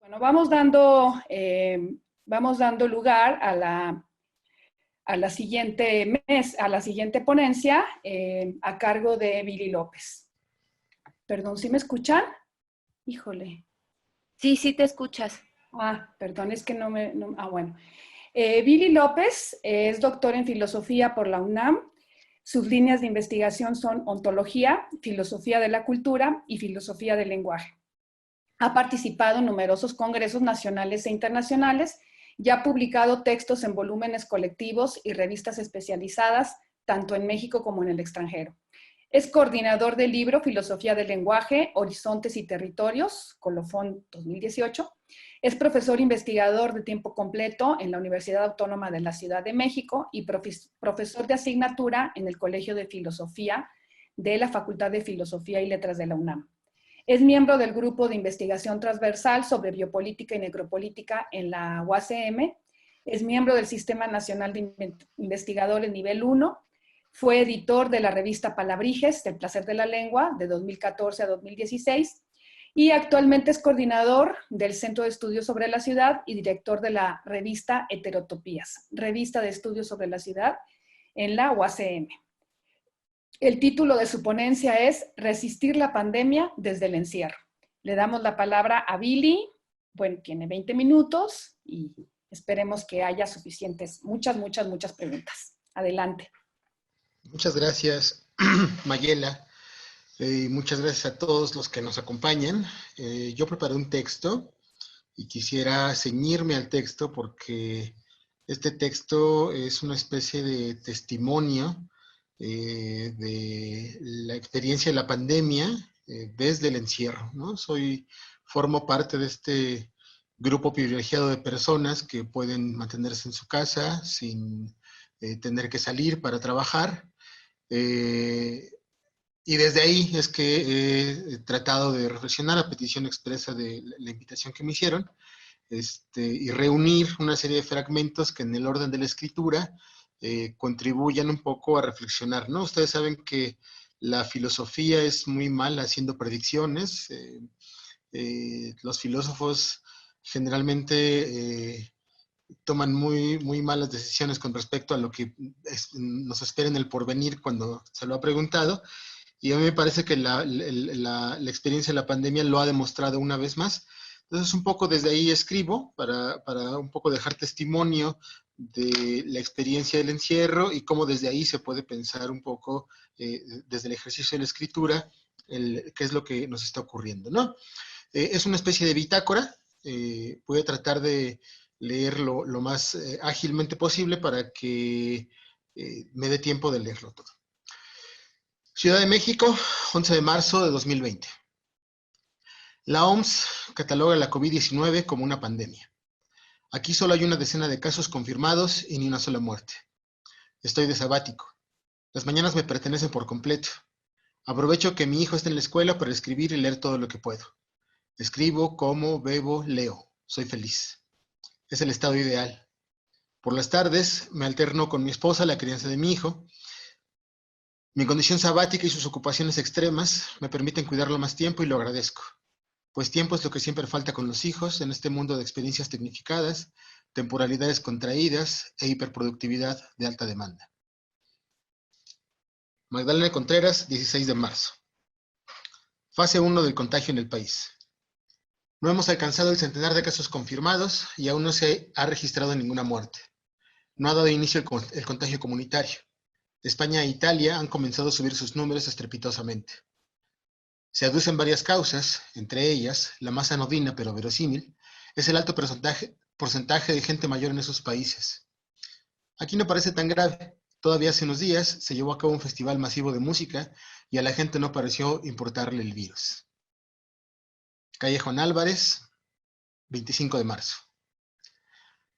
Bueno, vamos dando lugar a la siguiente ponencia a cargo de Vili López. Perdón, ¿sí me escuchan? Híjole. Sí, sí te escuchas. Perdón, es que bueno. Vili López es doctor en filosofía por la UNAM. Sus líneas de investigación son ontología, filosofía de la cultura y filosofía del lenguaje. Ha participado en numerosos congresos nacionales e internacionales y ha publicado textos en volúmenes colectivos y revistas especializadas, tanto en México como en el extranjero. Es coordinador del libro Filosofía del Lenguaje, Horizontes y Territorios, Colofón 2018. Es profesor investigador de tiempo completo en la Universidad Autónoma de la Ciudad de México y profesor de asignatura en el Colegio de Filosofía de la Facultad de Filosofía y Letras de la UNAM. Es miembro del Grupo de Investigación Transversal sobre Biopolítica y Necropolítica en la UACM. Es miembro del Sistema Nacional de Investigadores Nivel 1. Fue editor de la revista Palabrijes, del placer de la lengua, de 2014 a 2016. Y actualmente es coordinador del Centro de Estudios sobre la Ciudad y director de la revista Heterotopías, revista de estudios sobre la ciudad en la UACM. El título de su ponencia es Resistir la pandemia desde el encierro. Le damos la palabra a Vili. Bueno, tiene 20 minutos y esperemos que haya suficientes, muchas preguntas. Adelante. Muchas gracias, Mayela. Muchas gracias a todos los que nos acompañan. Yo preparé un texto y quisiera ceñirme al texto porque este texto es una especie de testimonio de la experiencia de la pandemia desde el encierro, ¿no? Formo parte de este grupo privilegiado de personas que pueden mantenerse en su casa sin tener que salir para trabajar. Y desde ahí es que he tratado de reflexionar a petición expresa de la invitación que me hicieron, y reunir una serie de fragmentos que en el orden de la escritura contribuyan un poco a reflexionar, ¿no? Ustedes saben que la filosofía es muy mala haciendo predicciones. Los filósofos generalmente toman muy malas decisiones con respecto a lo que nos espera en el porvenir cuando se lo ha preguntado. Y a mí me parece que la experiencia de la pandemia lo ha demostrado una vez más. Entonces, un poco desde ahí escribo para un poco dejar testimonio de la experiencia del encierro y cómo desde ahí se puede pensar un poco, desde el ejercicio de la escritura, qué es lo que nos está ocurriendo, ¿no? Es una especie de bitácora. Voy a tratar de leer lo más ágilmente posible para que me dé tiempo de leerlo todo. Ciudad de México, 11 de marzo de 2020. La OMS cataloga la COVID-19 como una pandemia. Aquí solo hay una decena de casos confirmados y ni una sola muerte. Estoy de sabático. Las mañanas me pertenecen por completo. Aprovecho que mi hijo está en la escuela para escribir y leer todo lo que puedo. Escribo, como, bebo, leo. Soy feliz. Es el estado ideal. Por las tardes me alterno con mi esposa la crianza de mi hijo. Mi condición sabática y sus ocupaciones extremas me permiten cuidarlo más tiempo y lo agradezco, pues tiempo es lo que siempre falta con los hijos en este mundo de experiencias tecnificadas, temporalidades contraídas e hiperproductividad de alta demanda. Magdalena Contreras, 16 de marzo. Fase 1 del contagio en el país. No hemos alcanzado el centenar de casos confirmados y aún no se ha registrado ninguna muerte. No ha dado inicio el contagio comunitario. España e Italia han comenzado a subir sus números estrepitosamente. Se aducen varias causas, entre ellas, la más anodina pero verosímil, es el alto porcentaje de gente mayor en esos países. Aquí no parece tan grave. Todavía hace unos días se llevó a cabo un festival masivo de música y a la gente no pareció importarle el virus. Callejón Álvarez, 25 de marzo.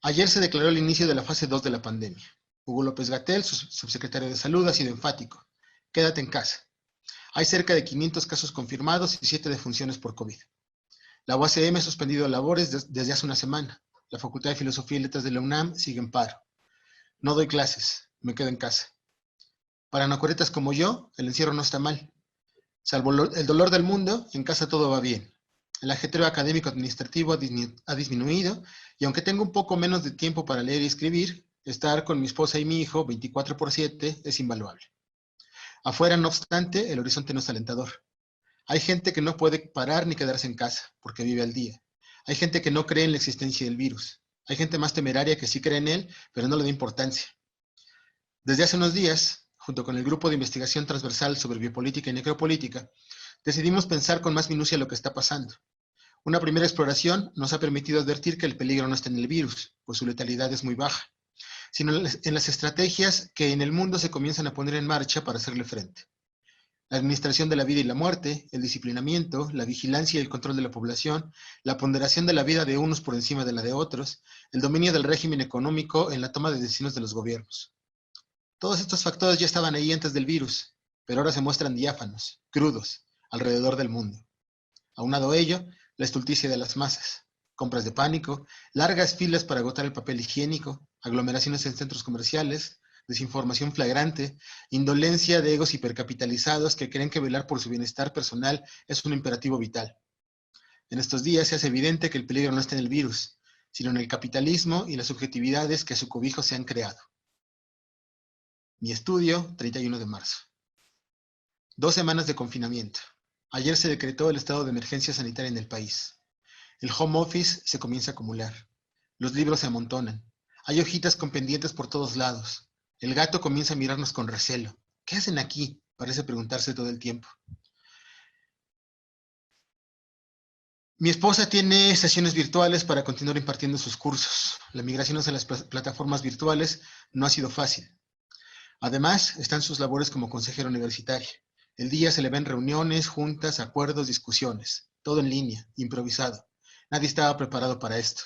Ayer se declaró el inicio de la fase 2 de la pandemia. Hugo López-Gatell, subsecretario de Salud, ha sido enfático. Quédate en casa. Hay cerca de 500 casos confirmados y 7 defunciones por COVID. La UACM ha suspendido labores desde hace una semana. La Facultad de Filosofía y Letras de la UNAM sigue en paro. No doy clases, me quedo en casa. Para anacoretas como yo, el encierro no está mal. Salvo el dolor del mundo, en casa todo va bien. El ajetreo académico administrativo ha disminuido, y aunque tengo un poco menos de tiempo para leer y escribir, estar con mi esposa y mi hijo 24/7 es invaluable. Afuera, no obstante, el horizonte no es alentador. Hay gente que no puede parar ni quedarse en casa, porque vive al día. Hay gente que no cree en la existencia del virus. Hay gente más temeraria que sí cree en él, pero no le da importancia. Desde hace unos días, junto con el grupo de investigación transversal sobre biopolítica y necropolítica, decidimos pensar con más minucia lo que está pasando. Una primera exploración nos ha permitido advertir que el peligro no está en el virus, pues su letalidad es muy baja, sino en las estrategias que en el mundo se comienzan a poner en marcha para hacerle frente. La administración de la vida y la muerte, el disciplinamiento, la vigilancia y el control de la población, la ponderación de la vida de unos por encima de la de otros, el dominio del régimen económico en la toma de decisiones de los gobiernos. Todos estos factores ya estaban ahí antes del virus, pero ahora se muestran diáfanos, crudos, alrededor del mundo. Aunado a ello, la estulticia de las masas, compras de pánico, largas filas para agotar el papel higiénico, aglomeraciones en centros comerciales, desinformación flagrante, indolencia de egos hipercapitalizados que creen que velar por su bienestar personal es un imperativo vital. En estos días se hace evidente que el peligro no está en el virus, sino en el capitalismo y las subjetividades que a su cobijo se han creado. Mi estudio, 31 de marzo. 2 semanas de confinamiento. Ayer se decretó el estado de emergencia sanitaria en el país. El home office se comienza a acumular. Los libros se amontonan. Hay hojitas con pendientes por todos lados. El gato comienza a mirarnos con recelo. ¿Qué hacen aquí? Parece preguntarse todo el tiempo. Mi esposa tiene sesiones virtuales para continuar impartiendo sus cursos. La migración hacia las plataformas virtuales no ha sido fácil. Además, están sus labores como consejera universitaria. El día se le ven reuniones, juntas, acuerdos, discusiones. Todo en línea, improvisado. Nadie estaba preparado para esto.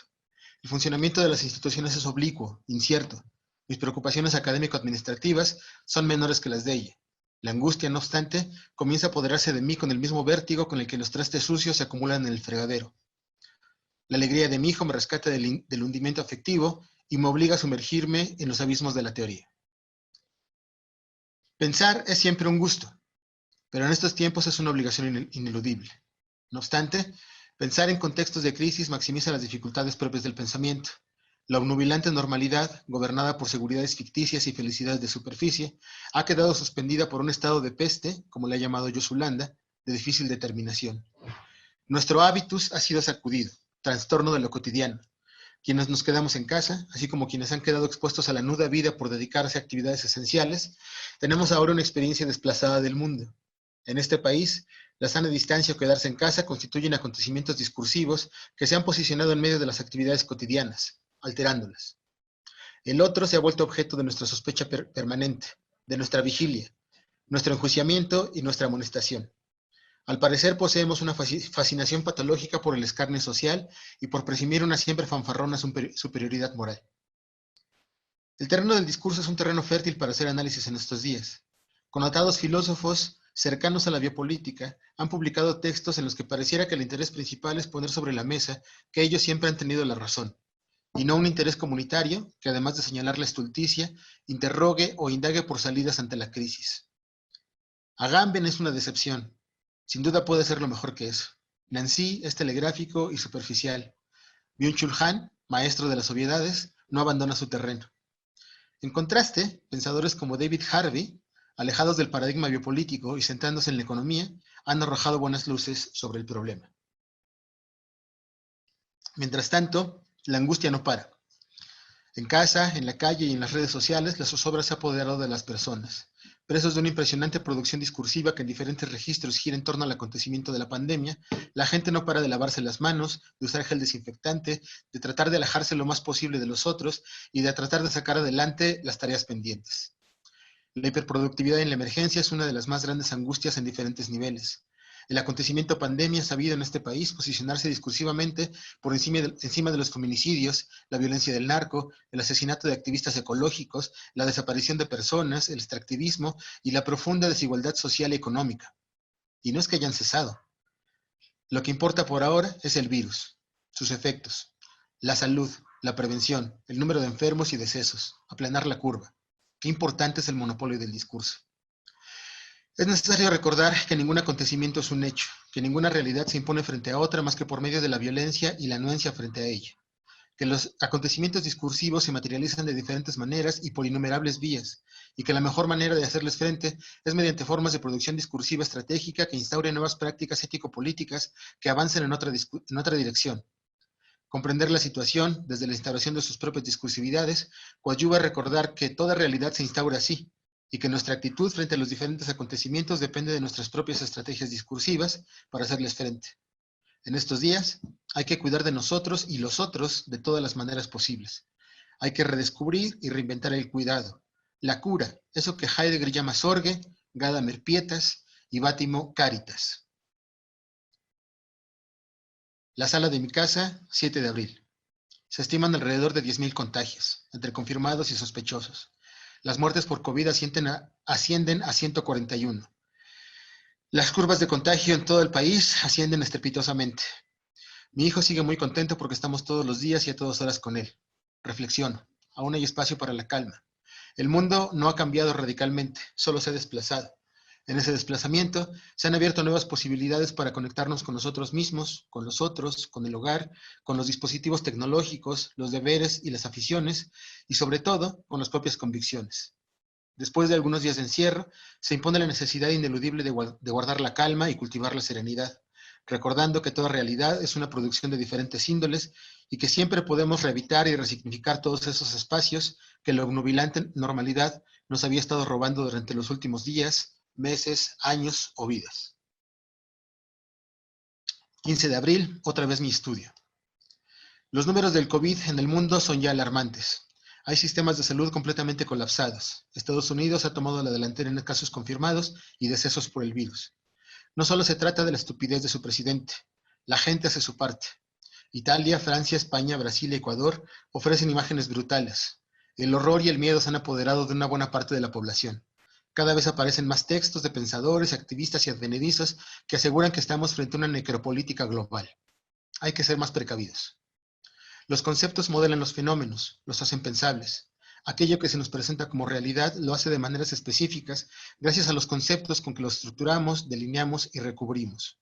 El funcionamiento de las instituciones es oblicuo, incierto. Mis preocupaciones académico-administrativas son menores que las de ella. La angustia, no obstante, comienza a apoderarse de mí con el mismo vértigo con el que los trastes sucios se acumulan en el fregadero. La alegría de mi hijo me rescata del hundimiento afectivo y me obliga a sumergirme en los abismos de la teoría. Pensar es siempre un gusto, pero en estos tiempos es una obligación ineludible. No obstante, pensar en contextos de crisis maximiza las dificultades propias del pensamiento. La obnubilante normalidad, gobernada por seguridades ficticias y felicidades de superficie, ha quedado suspendida por un estado de peste, como le ha llamado Yosulanda, de difícil determinación. Nuestro hábitus ha sido sacudido, trastorno de lo cotidiano. Quienes nos quedamos en casa, así como quienes han quedado expuestos a la nuda vida por dedicarse a actividades esenciales, tenemos ahora una experiencia desplazada del mundo. En este país, la sana distancia o quedarse en casa constituyen acontecimientos discursivos que se han posicionado en medio de las actividades cotidianas, alterándolas. El otro se ha vuelto objeto de nuestra sospecha permanente, de nuestra vigilia, nuestro enjuiciamiento y nuestra amonestación. Al parecer poseemos una fascinación patológica por el escarnio social y por presumir una siempre fanfarrona superioridad moral. El terreno del discurso es un terreno fértil para hacer análisis en estos días. Connotados filósofos cercanos a la biopolítica han publicado textos en los que pareciera que el interés principal es poner sobre la mesa que ellos siempre han tenido la razón, y no un interés comunitario que, además de señalar la estulticia, interrogue o indague por salidas ante la crisis. Agamben es una decepción. Sin duda puede ser lo mejor que eso. Nancy es telegráfico y superficial. Byung-Chul Han, maestro de las obviedades, no abandona su terreno. En contraste, pensadores como David Harvey, alejados del paradigma biopolítico y centrándose en la economía, han arrojado buenas luces sobre el problema. Mientras tanto, la angustia no para. En casa, en la calle y en las redes sociales, la zozobra se ha apoderado de las personas. Presos de una impresionante producción discursiva que en diferentes registros gira en torno al acontecimiento de la pandemia, la gente no para de lavarse las manos, de usar gel desinfectante, de tratar de alejarse lo más posible de los otros y de tratar de sacar adelante las tareas pendientes. La hiperproductividad en la emergencia es una de las más grandes angustias en diferentes niveles. El acontecimiento pandemia ha sabido en este país posicionarse discursivamente por encima de los feminicidios, la violencia del narco, el asesinato de activistas ecológicos, la desaparición de personas, el extractivismo y la profunda desigualdad social y económica. Y no es que hayan cesado. Lo que importa por ahora es el virus, sus efectos, la salud, la prevención, el número de enfermos y decesos, aplanar la curva. Qué importante es el monopolio del discurso. Es necesario recordar que ningún acontecimiento es un hecho, que ninguna realidad se impone frente a otra más que por medio de la violencia y la anuencia frente a ella, que los acontecimientos discursivos se materializan de diferentes maneras y por innumerables vías, y que la mejor manera de hacerles frente es mediante formas de producción discursiva estratégica que instauren nuevas prácticas ético-políticas que avancen en otra dirección. Comprender la situación desde la instauración de sus propias discursividades coadyuva a recordar que toda realidad se instaura así, y que nuestra actitud frente a los diferentes acontecimientos depende de nuestras propias estrategias discursivas para hacerles frente. En estos días hay que cuidar de nosotros y los otros de todas las maneras posibles. Hay que redescubrir y reinventar el cuidado, la cura, eso que Heidegger llama sorge, Gadamer pietas y Bátimo caritas. La sala de mi casa, 7 de abril. Se estiman alrededor de 10,000 contagios, entre confirmados y sospechosos. Las muertes por COVID ascienden a 141. Las curvas de contagio en todo el país ascienden estrepitosamente. Mi hijo sigue muy contento porque estamos todos los días y a todas horas con él. Reflexiono, aún hay espacio para la calma. El mundo no ha cambiado radicalmente, solo se ha desplazado. En ese desplazamiento se han abierto nuevas posibilidades para conectarnos con nosotros mismos, con los otros, con el hogar, con los dispositivos tecnológicos, los deberes y las aficiones, y sobre todo, con las propias convicciones. Después de algunos días de encierro, se impone la necesidad ineludible de guardar la calma y cultivar la serenidad, recordando que toda realidad es una producción de diferentes índoles y que siempre podemos rehabitar y resignificar todos esos espacios que la obnubilante normalidad nos había estado robando durante los últimos días, meses, años o vidas. 15 de abril, otra vez mi estudio. Los números del COVID en el mundo son ya alarmantes. Hay sistemas de salud completamente colapsados. Estados Unidos ha tomado la delantera en casos confirmados y decesos por el virus. No solo se trata de la estupidez de su presidente. La gente hace su parte. Italia, Francia, España, Brasil y Ecuador ofrecen imágenes brutales. El horror y el miedo se han apoderado de una buena parte de la población. Cada vez aparecen más textos de pensadores, activistas y advenedizos que aseguran que estamos frente a una necropolítica global. Hay que ser más precavidos. Los conceptos modelan los fenómenos, los hacen pensables. Aquello que se nos presenta como realidad lo hace de maneras específicas gracias a los conceptos con que lo estructuramos, delineamos y recubrimos.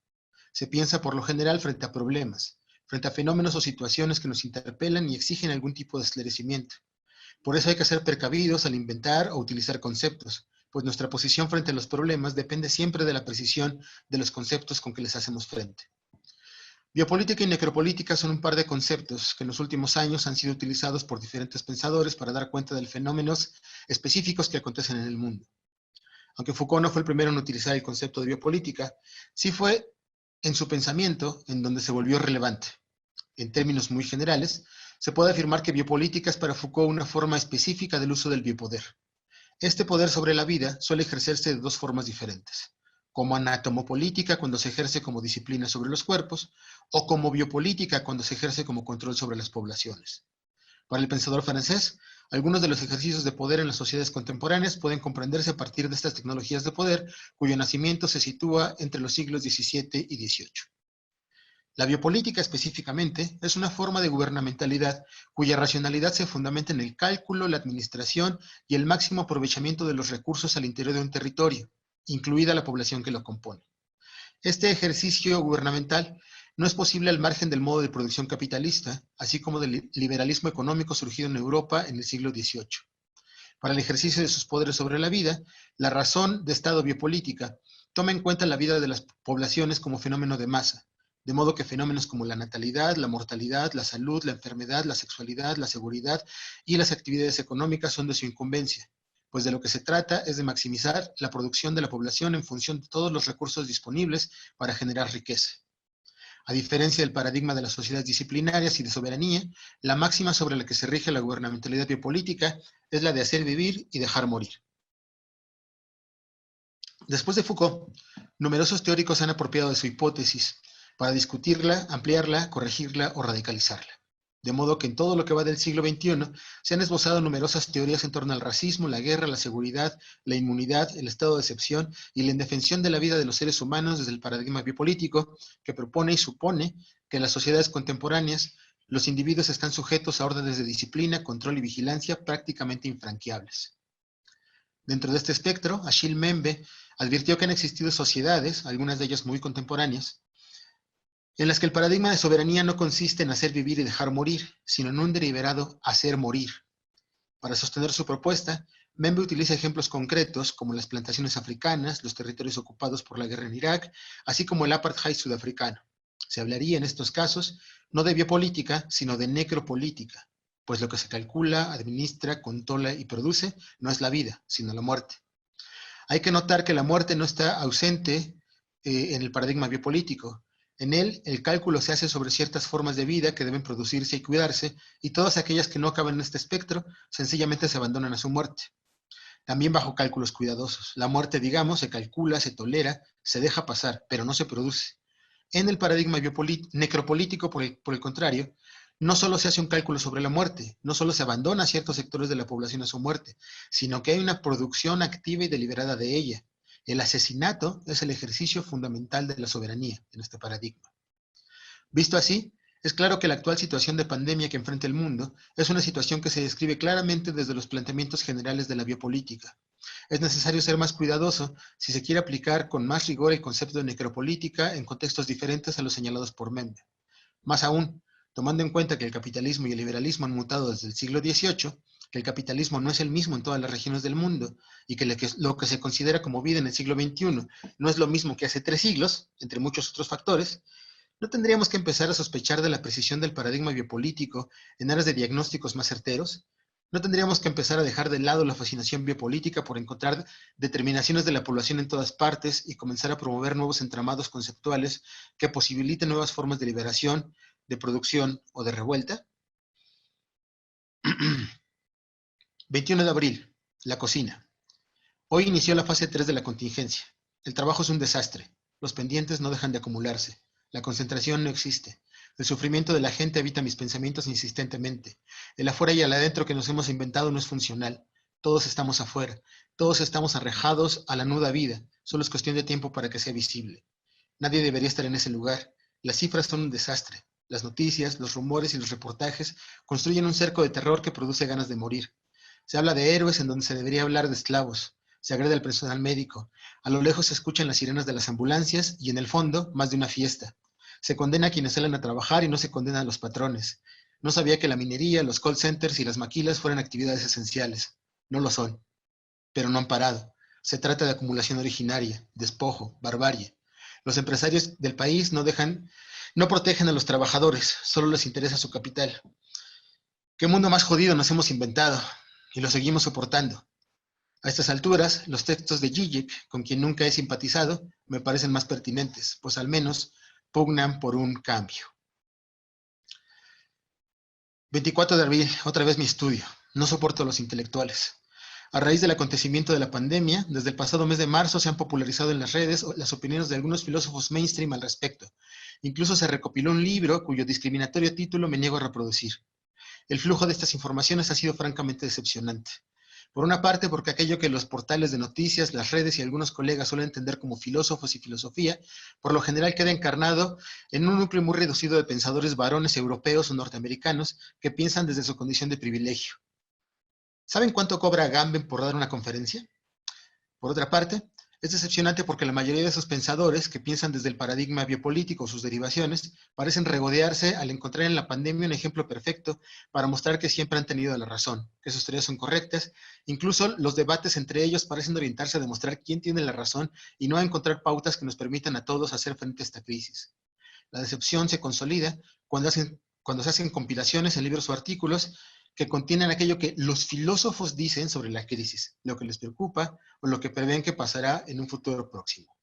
Se piensa por lo general frente a problemas, frente a fenómenos o situaciones que nos interpelan y exigen algún tipo de esclarecimiento. Por eso hay que ser precavidos al inventar o utilizar conceptos, pues nuestra posición frente a los problemas depende siempre de la precisión de los conceptos con que les hacemos frente. Biopolítica y necropolítica son un par de conceptos que en los últimos años han sido utilizados por diferentes pensadores para dar cuenta de fenómenos específicos que acontecen en el mundo. Aunque Foucault no fue el primero en utilizar el concepto de biopolítica, sí fue en su pensamiento en donde se volvió relevante. En términos muy generales, se puede afirmar que biopolítica es para Foucault una forma específica del uso del biopoder. Este poder sobre la vida suele ejercerse de dos formas diferentes, como anatomopolítica cuando se ejerce como disciplina sobre los cuerpos, o como biopolítica cuando se ejerce como control sobre las poblaciones. Para el pensador francés, algunos de los ejercicios de poder en las sociedades contemporáneas pueden comprenderse a partir de estas tecnologías de poder, cuyo nacimiento se sitúa entre los siglos XVII y XVIII. La biopolítica específicamente es una forma de gubernamentalidad cuya racionalidad se fundamenta en el cálculo, la administración y el máximo aprovechamiento de los recursos al interior de un territorio, incluida la población que lo compone. Este ejercicio gubernamental no es posible al margen del modo de producción capitalista, así como del liberalismo económico surgido en Europa en el siglo XVIII. Para el ejercicio de sus poderes sobre la vida, la razón de Estado biopolítica toma en cuenta la vida de las poblaciones como fenómeno de masa, de modo que fenómenos como la natalidad, la mortalidad, la salud, la enfermedad, la sexualidad, la seguridad y las actividades económicas son de su incumbencia, pues de lo que se trata es de maximizar la producción de la población en función de todos los recursos disponibles para generar riqueza. A diferencia del paradigma de las sociedades disciplinarias y de soberanía, la máxima sobre la que se rige la gubernamentalidad biopolítica es la de hacer vivir y dejar morir. Después de Foucault, numerosos teóricos se han apropiado de su hipótesis para discutirla, ampliarla, corregirla o radicalizarla. De modo que en todo lo que va del siglo XXI se han esbozado numerosas teorías en torno al racismo, la guerra, la seguridad, la inmunidad, el estado de excepción y la indefensión de la vida de los seres humanos desde el paradigma biopolítico que propone y supone que en las sociedades contemporáneas los individuos están sujetos a órdenes de disciplina, control y vigilancia prácticamente infranqueables. Dentro de este espectro, Achille Mbembe advirtió que han existido sociedades, algunas de ellas muy contemporáneas, en las que el paradigma de soberanía no consiste en hacer vivir y dejar morir, sino en un deliberado hacer morir. Para sostener su propuesta, Mbembe utiliza ejemplos concretos como las plantaciones africanas, los territorios ocupados por la guerra en Irak, así como el apartheid sudafricano. Se hablaría en estos casos no de biopolítica, sino de necropolítica, pues lo que se calcula, administra, controla y produce no es la vida, sino la muerte. Hay que notar que la muerte no está ausente en el paradigma biopolítico. En él, el cálculo se hace sobre ciertas formas de vida que deben producirse y cuidarse, y todas aquellas que no caben en este espectro sencillamente se abandonan a su muerte. También bajo cálculos cuidadosos. La muerte, digamos, se calcula, se tolera, se deja pasar, pero no se produce. En el paradigma necropolítico, por el contrario, no solo se hace un cálculo sobre la muerte, no solo se abandona a ciertos sectores de la población a su muerte, sino que hay una producción activa y deliberada de ella. El asesinato es el ejercicio fundamental de la soberanía en este paradigma. Visto así, es claro que la actual situación de pandemia que enfrenta el mundo es una situación que se describe claramente desde los planteamientos generales de la biopolítica. Es necesario ser más cuidadoso si se quiere aplicar con más rigor el concepto de necropolítica en contextos diferentes a los señalados por Mbembe. Más aún, tomando en cuenta que el capitalismo y el liberalismo han mutado desde el siglo XVIII, que el capitalismo no es el mismo en todas las regiones del mundo y que lo que se considera como vida en el siglo XXI no es lo mismo que hace 3 siglos, entre muchos otros factores, ¿no tendríamos que empezar a sospechar de la precisión del paradigma biopolítico en aras de diagnósticos más certeros? ¿No tendríamos que empezar a dejar de lado la fascinación biopolítica por encontrar determinaciones de la población en todas partes y comenzar a promover nuevos entramados conceptuales que posibiliten nuevas formas de liberación, de producción o de revuelta? 21 de abril, la cocina. Hoy inició la fase 3 de la contingencia. El trabajo es un desastre. Los pendientes no dejan de acumularse. La concentración no existe. El sufrimiento de la gente habita mis pensamientos insistentemente. El afuera y el adentro que nos hemos inventado no es funcional. Todos estamos afuera. Todos estamos arrejados a la nuda vida. Solo es cuestión de tiempo para que sea visible. Nadie debería estar en ese lugar. Las cifras son un desastre. Las noticias, los rumores y los reportajes construyen un cerco de terror que produce ganas de morir. Se habla de héroes en donde se debería hablar de esclavos. Se agrede al personal médico. A lo lejos se escuchan las sirenas de las ambulancias y en el fondo, más de una fiesta. Se condena a quienes salen a trabajar y no se condena a los patrones. No sabía que la minería, los call centers y las maquilas fueran actividades esenciales. No lo son. Pero no han parado. Se trata de acumulación originaria, despojo, barbarie. Los empresarios del país no protegen a los trabajadores, solo les interesa su capital. ¿Qué mundo más jodido nos hemos inventado? Y lo seguimos soportando. A estas alturas, los textos de Zizek, con quien nunca he simpatizado, me parecen más pertinentes, pues al menos pugnan por un cambio. 24 de abril, otra vez mi estudio. No soporto a los intelectuales. A raíz del acontecimiento de la pandemia, desde el pasado mes de marzo se han popularizado en las redes las opiniones de algunos filósofos mainstream al respecto. Incluso se recopiló un libro cuyo discriminatorio título me niego a reproducir. El flujo de estas informaciones ha sido francamente decepcionante. Por una parte, porque aquello que los portales de noticias, las redes y algunos colegas suelen entender como filósofos y filosofía, por lo general queda encarnado en un núcleo muy reducido de pensadores varones europeos o norteamericanos que piensan desde su condición de privilegio. ¿Saben cuánto cobra Agamben por dar una conferencia? Por otra parte, es decepcionante porque la mayoría de esos pensadores que piensan desde el paradigma biopolítico o sus derivaciones parecen regodearse al encontrar en la pandemia un ejemplo perfecto para mostrar que siempre han tenido la razón, que sus teorías son correctas. Incluso los debates entre ellos parecen orientarse a demostrar quién tiene la razón y no a encontrar pautas que nos permitan a todos hacer frente a esta crisis. La decepción se consolida cuando se hacen compilaciones en libros o artículos que contienen aquello que los filósofos dicen sobre la crisis, lo que les preocupa o lo que prevén que pasará en un futuro próximo.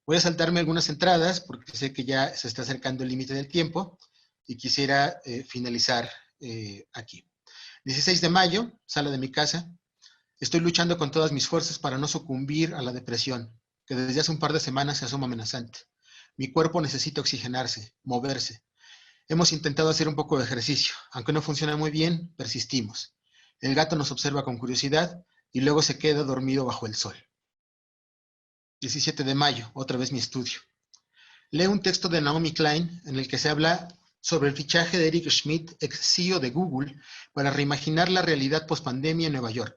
Voy a saltarme algunas entradas porque sé que ya se está acercando el límite del tiempo y quisiera finalizar aquí. 16 de mayo, sala de mi casa. Estoy luchando con todas mis fuerzas para no sucumbir a la depresión, que desde hace un par de semanas se asoma amenazante. Mi cuerpo necesita oxigenarse, moverse. Hemos intentado hacer un poco de ejercicio. Aunque no funciona muy bien, persistimos. El gato nos observa con curiosidad y luego se queda dormido bajo el sol. 17 de mayo, otra vez mi estudio. Leo un texto de Naomi Klein en el que se habla sobre el fichaje de Eric Schmidt, ex CEO de Google, para reimaginar la realidad post-pandemia en Nueva York.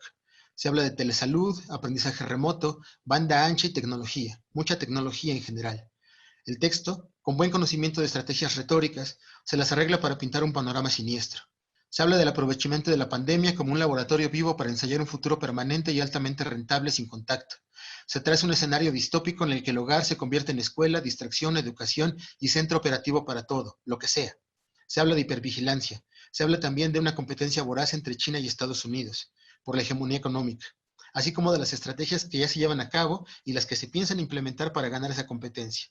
Se habla de telesalud, aprendizaje remoto, banda ancha y tecnología, mucha tecnología en general. El texto, con buen conocimiento de estrategias retóricas, se las arregla para pintar un panorama siniestro. Se habla del aprovechamiento de la pandemia como un laboratorio vivo para ensayar un futuro permanente y altamente rentable sin contacto. Se traza un escenario distópico en el que el hogar se convierte en escuela, distracción, educación y centro operativo para todo, lo que sea. Se habla de hipervigilancia. Se habla también de una competencia voraz entre China y Estados Unidos por la hegemonía económica, así como de las estrategias que ya se llevan a cabo y las que se piensan implementar para ganar esa competencia.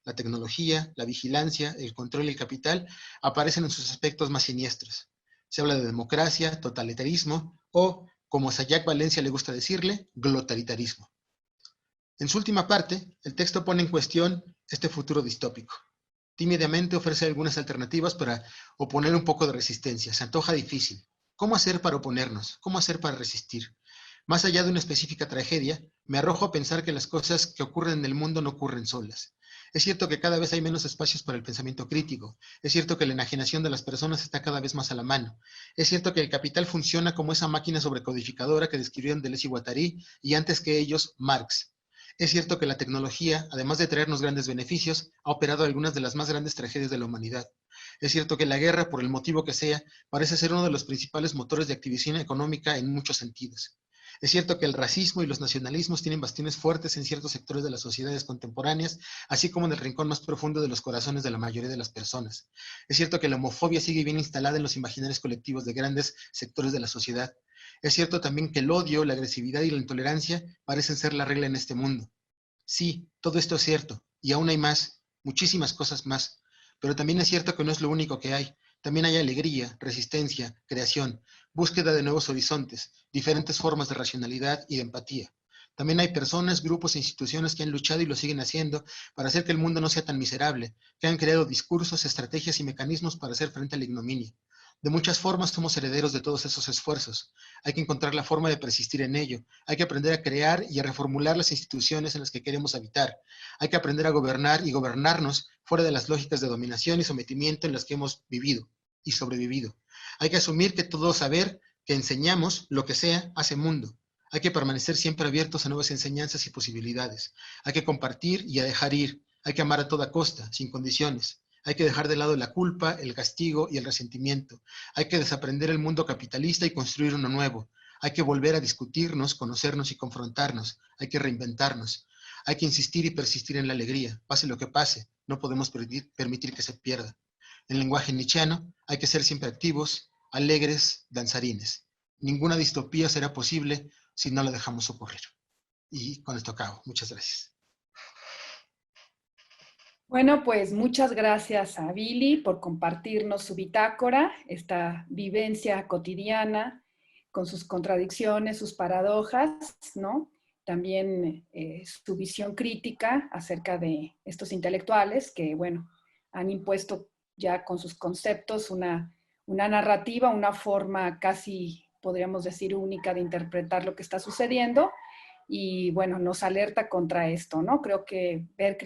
La tecnología, la vigilancia, el control y el capital aparecen en sus aspectos más siniestros. Se habla de democracia, totalitarismo o, como a Sayak Valencia le gusta decirle, glotalitarismo. En su última parte, el texto pone en cuestión este futuro distópico. Tímidamente ofrece algunas alternativas para oponer un poco de resistencia. Se antoja difícil. ¿Cómo hacer para oponernos? ¿Cómo hacer para resistir? Más allá de una específica tragedia, me arrojo a pensar que las cosas que ocurren en el mundo no ocurren solas. Es cierto que cada vez hay menos espacios para el pensamiento crítico. Es cierto que la enajenación de las personas está cada vez más a la mano. Es cierto que el capital funciona como esa máquina sobrecodificadora que describieron Deleuze y Guattari y antes que ellos, Marx. Es cierto que la tecnología, además de traernos grandes beneficios, ha operado algunas de las más grandes tragedias de la humanidad. Es cierto que la guerra, por el motivo que sea, parece ser uno de los principales motores de activación económica en muchos sentidos. Es cierto que el racismo y los nacionalismos tienen bastiones fuertes en ciertos sectores de las sociedades contemporáneas, así como en el rincón más profundo de los corazones de la mayoría de las personas. Es cierto que la homofobia sigue bien instalada en los imaginarios colectivos de grandes sectores de la sociedad. Es cierto también que el odio, la agresividad y la intolerancia parecen ser la regla en este mundo. Sí, todo esto es cierto, y aún hay más, muchísimas cosas más. Pero también es cierto que no es lo único que hay. También hay alegría, resistencia, creación, búsqueda de nuevos horizontes, diferentes formas de racionalidad y de empatía. También hay personas, grupos e instituciones que han luchado y lo siguen haciendo para hacer que el mundo no sea tan miserable, que han creado discursos, estrategias y mecanismos para hacer frente a la ignominia. De muchas formas somos herederos de todos esos esfuerzos. Hay que encontrar la forma de persistir en ello. Hay que aprender a crear y a reformular las instituciones en las que queremos habitar. Hay que aprender a gobernar y gobernarnos fuera de las lógicas de dominación y sometimiento en las que hemos vivido y sobrevivido. Hay que asumir que todo saber que enseñamos, lo que sea, hace mundo. Hay que permanecer siempre abiertos a nuevas enseñanzas y posibilidades. Hay que compartir y a dejar ir. Hay que amar a toda costa, sin condiciones. Hay que dejar de lado la culpa, el castigo y el resentimiento. Hay que desaprender el mundo capitalista y construir uno nuevo. Hay que volver a discutirnos, conocernos y confrontarnos. Hay que reinventarnos. Hay que insistir y persistir en la alegría. Pase lo que pase, no podemos permitir que se pierda. En lenguaje nietzscheano, hay que ser siempre activos, alegres, danzarines. Ninguna distopía será posible si no la dejamos ocurrir. Y con esto acabo. Muchas gracias. Bueno, pues muchas gracias a Billy por compartirnos su bitácora, esta vivencia cotidiana con sus contradicciones, sus paradojas, ¿no? También su visión crítica acerca de estos intelectuales que, bueno, han impuesto ya con sus conceptos una narrativa, una forma casi, podríamos decir, única de interpretar lo que está sucediendo. Y bueno, nos alerta contra esto, ¿no? Creo que ver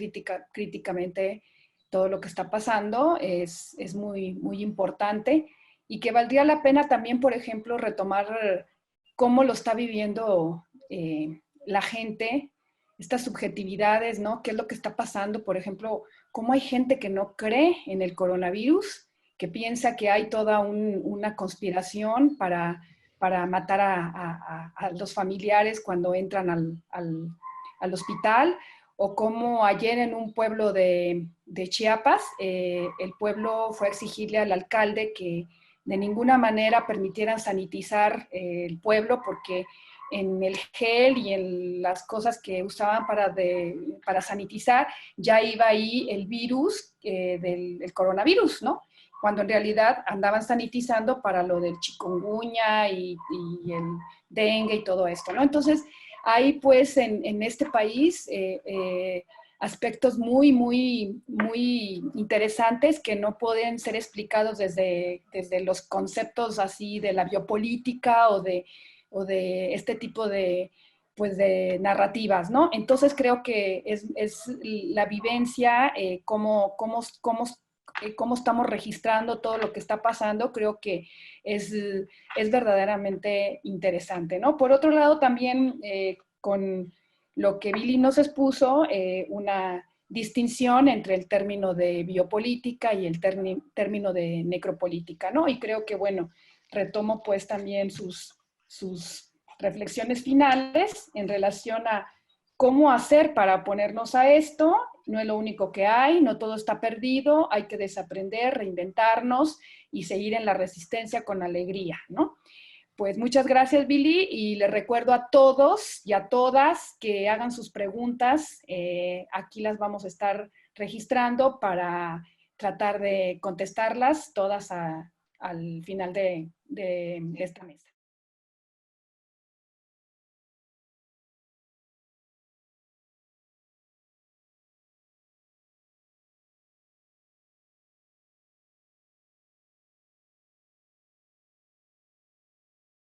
críticamente todo lo que está pasando es muy, muy importante y que valdría la pena también, por ejemplo, retomar cómo lo está viviendo la gente, estas subjetividades, ¿no? ¿Qué es lo que está pasando? Por ejemplo, cómo hay gente que no cree en el coronavirus, que piensa que hay toda una conspiración para matar a los familiares cuando entran al hospital, o como ayer en un pueblo de Chiapas, el pueblo fue a exigirle al alcalde que de ninguna manera permitieran sanitizar el pueblo porque en el gel y en las cosas que usaban para sanitizar ya iba ahí el virus del coronavirus, ¿no? Cuando en realidad andaban sanitizando para lo del chikungunya y el dengue y todo esto, ¿no? Entonces, hay pues en este país aspectos muy, muy, muy interesantes que no pueden ser explicados desde los conceptos así de la biopolítica o de este tipo de, pues de narrativas, ¿no? Entonces creo que es la vivencia, cómo cómo estamos registrando todo lo que está pasando, creo que es verdaderamente interesante, ¿no? Por otro lado, también con lo que Billy nos expuso, una distinción entre el término de biopolítica y el término de necropolítica, ¿no? Y creo que, bueno, retomo pues también sus reflexiones finales en relación a cómo hacer para ponernos a esto. No es lo único que hay, no todo está perdido, hay que desaprender, reinventarnos y seguir en la resistencia con alegría, ¿no? Pues muchas gracias, Billy, y les recuerdo a todos y a todas que hagan sus preguntas. Aquí las vamos a estar registrando para tratar de contestarlas todas al final de esta mesa.